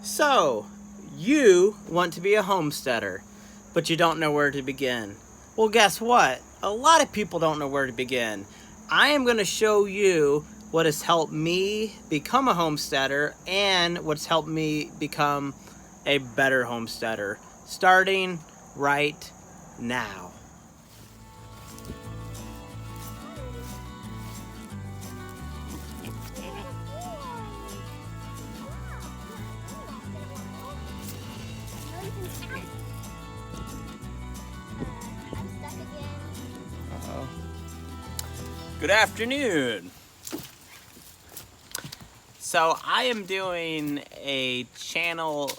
So, you want to be a homesteader, but you don't know where to begin. Well, guess what? A lot of people don't know where to begin. I am going to show you what has helped me become a homesteader and what's helped me become a better homesteader, starting right now. Good afternoon. So I am doing a channel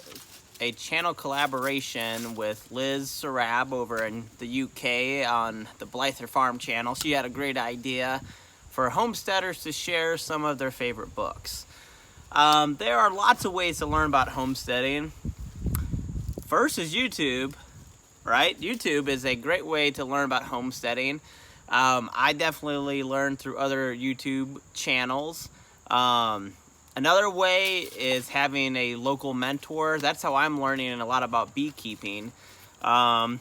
collaboration with Liz Zorab over in the UK on the Blyther Farm channel. She had a great idea for homesteaders to share some of their favorite books. There are lots of ways to learn about homesteading. First is YouTube, right? YouTube is a great way to learn about homesteading. I definitely learned through other YouTube channels. Another way is having a local mentor. That's how I'm learning a lot about beekeeping. Third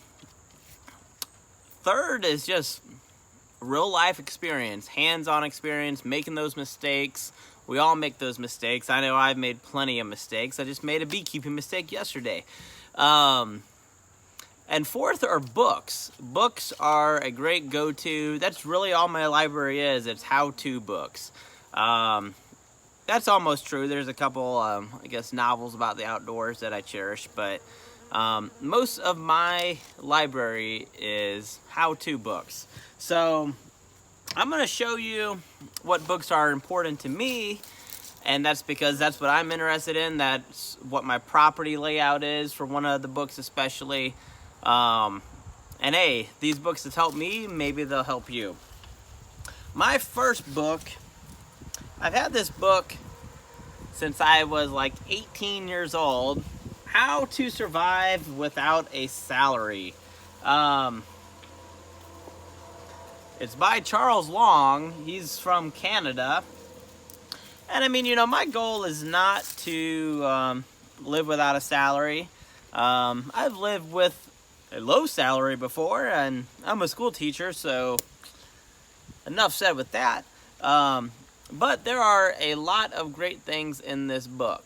is just real life experience, hands-on experience, making those mistakes. We all make those mistakes. I know I've made plenty of mistakes. I just made a beekeeping mistake yesterday. And fourth are books. Books are a great go-to. That's really all my library is. It's how-to books. That's almost true. There's a couple, I guess, novels about the outdoors that I cherish. But most of my library is how-to books. So I'm going to show you what books are important to me. And that's because that's what I'm interested in. That's what my property layout is for one of the books especially. And hey, these books have helped me, maybe they'll help you. My first book, I've had this book since I was like 18 years old, How to Survive Without a Salary. It's by Charles Long. He's from Canada. And I mean, you know, my goal is not to live without a salary. I've lived with a low salary before, and I'm a school teacher, so enough said with that. But there are a lot of great things in this book.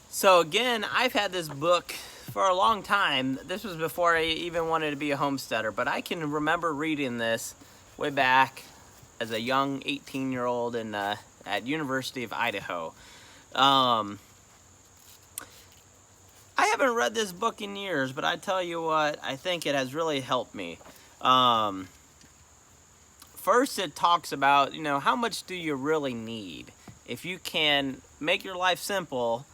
So again, I've had this book for a long time. This was before I even wanted to be a homesteader, but I can remember reading this way back as a young 18-year-old at University of Idaho. I haven't read this book in years, but I tell you what, I think it has really helped me. First, it talks about, you know, how much do you really need? If you can make your life simple,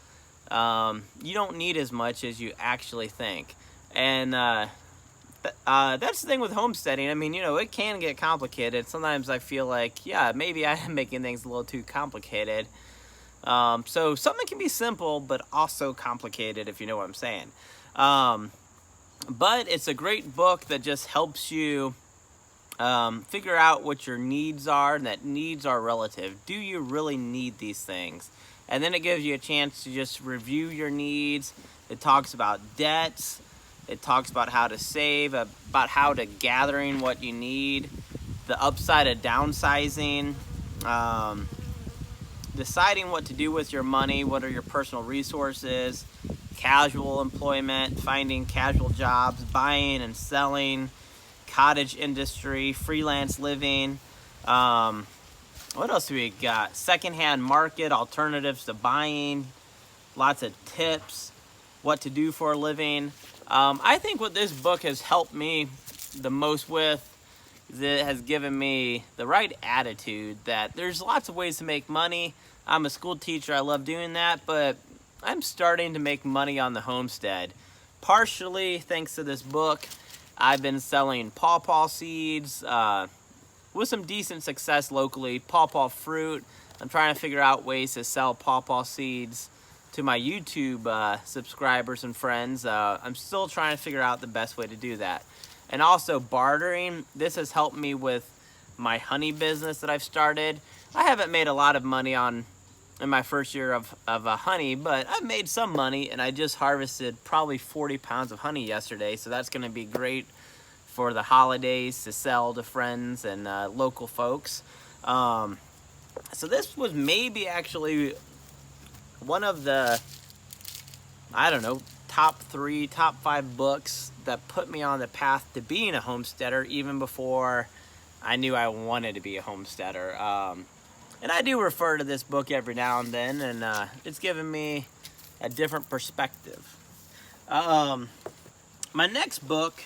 you don't need as much as you actually think. And that's the thing with homesteading. I mean, you know, it can get complicated. Sometimes I feel like, yeah, maybe I am making things a little too complicated. So something can be simple, but also complicated, if you know what I'm saying. But it's a great book that just helps you figure out what your needs are, and that needs are relative. Do you really need these things? And then it gives you a chance to just review your needs. It talks about debts. It talks about how to save, about how to gathering what you need, the upside of downsizing, deciding what to do with your money, what are your personal resources, casual employment, finding casual jobs, buying and selling, cottage industry, freelance living. What else do we got? Secondhand market, alternatives to buying, lots of tips, what to do for a living. I think what this book has helped me the most with is it has given me the right attitude that there's lots of ways to make money. I'm a school teacher. I love doing that, but I'm starting to make money on the homestead. Partially thanks to this book. I've been selling pawpaw seeds with some decent success locally. Pawpaw fruit. I'm trying to figure out ways to sell pawpaw seeds to my YouTube subscribers and friends. I'm still trying to figure out the best way to do that. And also bartering. This has helped me with my honey business that I've started. I haven't made a lot of money on in my first year of honey, but I've made some money, and I just harvested probably 40 pounds of honey yesterday, so that's going to be great for the holidays to sell to friends and local folks. So this was maybe actually one of the, I don't know, top 3, top 5 books that put me on the path to being a homesteader, even before I knew I wanted to be a homesteader. And I do refer to this book every now and then, and it's given me a different perspective. My next book,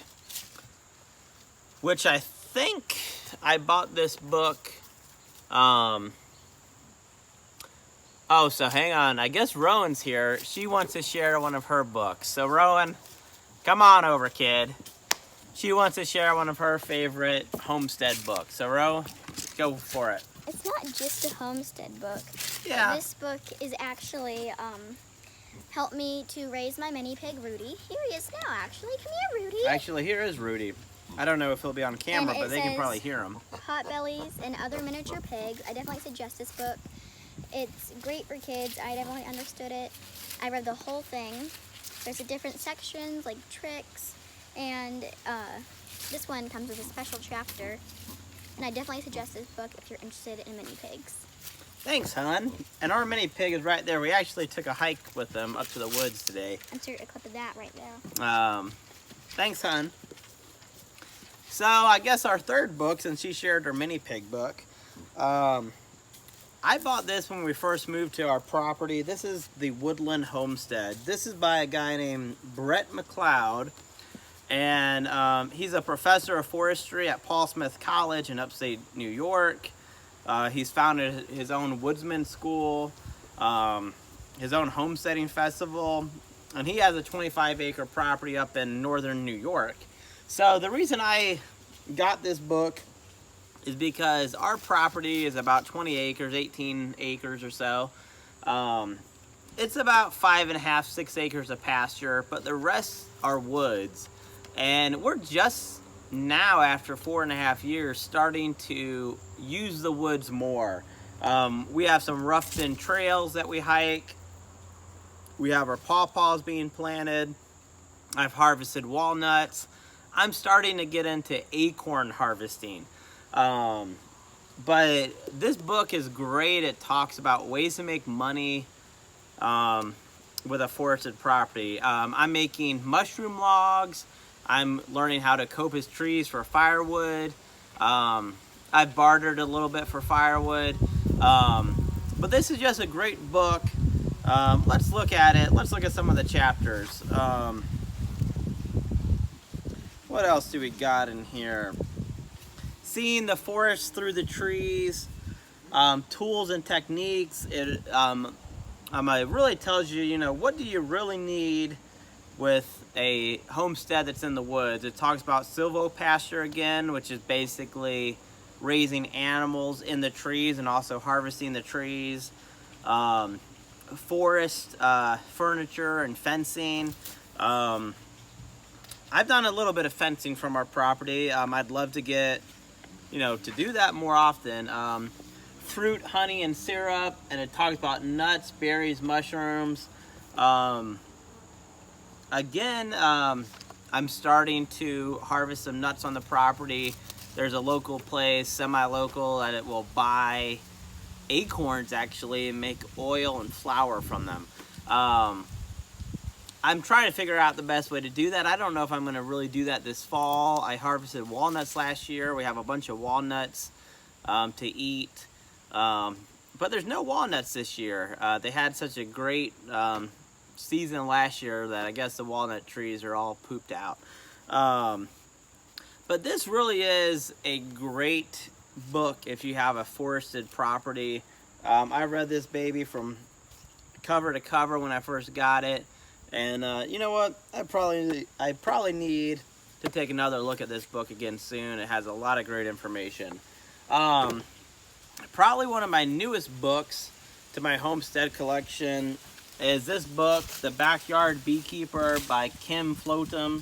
which I think I bought this book, oh, so hang on. I guess Rowan's here. She wants to share one of her books. So Rowan, come on over, kid. She wants to share one of her favorite homestead books. So Ro, go for it. It's not just a homestead book. Yeah. This book is actually helped me to raise my mini pig, Rudy. Here he is now, actually. Come here, Rudy. Actually, here is Rudy. I don't know if he'll be on camera, but they can probably hear him. Potbellies and Other Miniature Pigs. I definitely suggest this book. It's great for kids. I definitely understood it. I read the whole thing. There's a different sections, like tricks, and this one comes with a special chapter. And I definitely suggest this book if you're interested in mini pigs. Thanks, hon. And our mini pig is right there. We actually took a hike with them up to the woods today. Insert a clip of that right there. Thanks, hon. So I guess our third book, since she shared her mini pig book, I bought this when we first moved to our property. This is the Woodland Homestead. This is by a guy named Brett McLeod, and he's a professor of forestry at Paul Smith College in upstate New York. He's founded his own woodsman school, his own homesteading festival, and he has a 25-acre property up in northern New York. So the reason I got this book is because our property is about 20 acres, 18 acres or so. It's about 5.5, 6 acres of pasture, but the rest are woods. And we're just now, after 4.5 years, starting to use the woods more. We have some roughed-in trails that we hike. We have our pawpaws being planted. I've harvested walnuts. I'm starting to get into acorn harvesting. But this book is great. It talks about ways to make money with a forested property. I'm making mushroom logs. I'm learning how to coppice trees for firewood. I've bartered a little bit for firewood. But this is just a great book. Let's look at it. Let's look at some of the chapters. What else do we got in here? Seeing the forest through the trees, tools and techniques. It really tells you, you know, what do you really need with a homestead that's in the woods. It talks about silvopasture again, which is basically raising animals in the trees and also harvesting the trees. Forest furniture and fencing. I've done a little bit of fencing from our property. I'd love to get, to do that more often. Fruit, honey, and syrup, and it talks about nuts, berries, mushrooms. Again, I'm starting to harvest some nuts on the property. There's a local place, semi-local, that it will buy acorns actually and make oil and flour from them. I'm trying to figure out the best way to do that. I don't know if I'm going to really do that this fall. I harvested walnuts last year. We have a bunch of walnuts to eat. But there's no walnuts this year. They had such a great season last year that I guess the walnut trees are all pooped out. But this really is a great book if you have a forested property. I read this baby from cover to cover when I first got it. And you know what? I probably need to take another look at this book again soon. It has a lot of great information. Probably one of my newest books to my homestead collection is this book, The Backyard Beekeeper by Kim Flotham.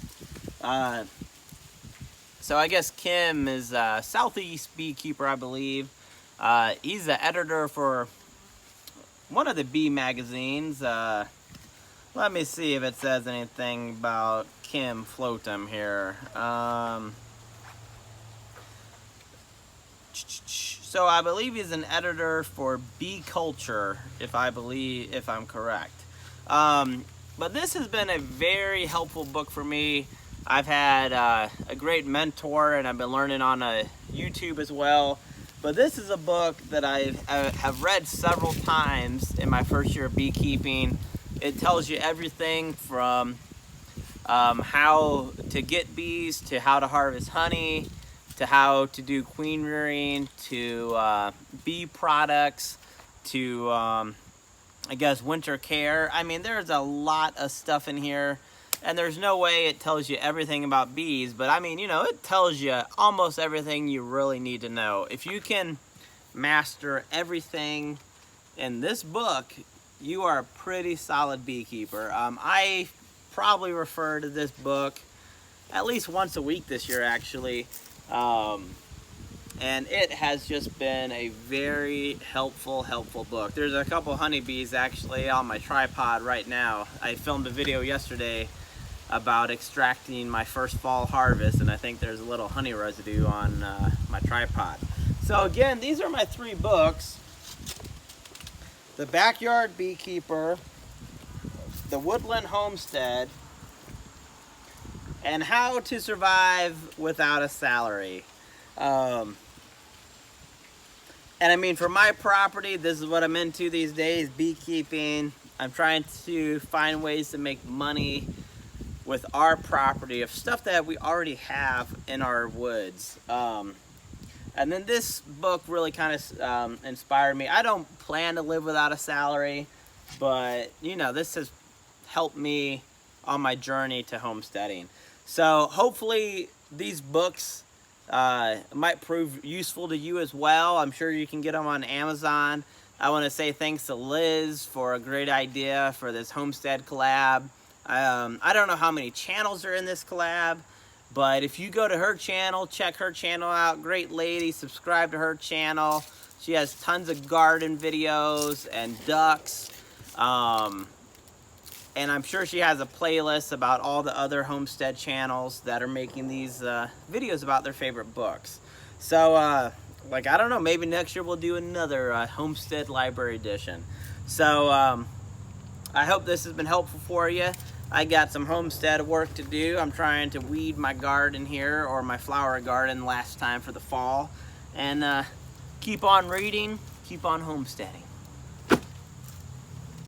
So I guess Kim is a Southeast beekeeper, I believe. He's the editor for one of the bee magazines. Let me see if it says anything about Kim Flotem here. So I believe he's an editor for Bee Culture, if I'm correct. But this has been a very helpful book for me. I've had a great mentor, and I've been learning on YouTube as well. But this is a book that I have read several times in my first year of beekeeping. It tells you everything from how to get bees, to how to harvest honey, to how to do queen rearing, to bee products, to I guess winter care. I mean, there's a lot of stuff in here, and there's no way it tells you everything about bees, but I mean, you know, it tells you almost everything you really need to know. If you can master everything in this book, you are a pretty solid beekeeper. I probably refer to this book at least once a week this year, actually. And it has just been a very helpful book. There's a couple honeybees actually on my tripod right now. I filmed a video yesterday about extracting my first fall harvest, and I think there's a little honey residue on my tripod. So again, these are my 3 books: The Backyard Beekeeper, The Woodland Homestead, and How to Survive Without a Salary. And I mean, for my property, this is what I'm into these days, beekeeping. I'm trying to find ways to make money with our property of stuff that we already have in our woods. And then this book really kind of inspired me. I don't plan to live without a salary, but you know, this has helped me on my journey to homesteading. So hopefully these books might prove useful to you as well. I'm sure you can get them on Amazon. I want to say thanks to Liz for a great idea for this homestead collab. I don't know how many channels are in this collab, but if you go to her channel, check her channel out. Great lady, subscribe to her channel. She has tons of garden videos and ducks. And I'm sure she has a playlist about all the other homestead channels that are making these videos about their favorite books. So, like, I don't know, maybe next year we'll do another Homestead Library edition. So, I hope this has been helpful for you. I got some homestead work to do. I'm trying to weed my garden here, or my flower garden last time for the fall. And keep on reading, keep on homesteading.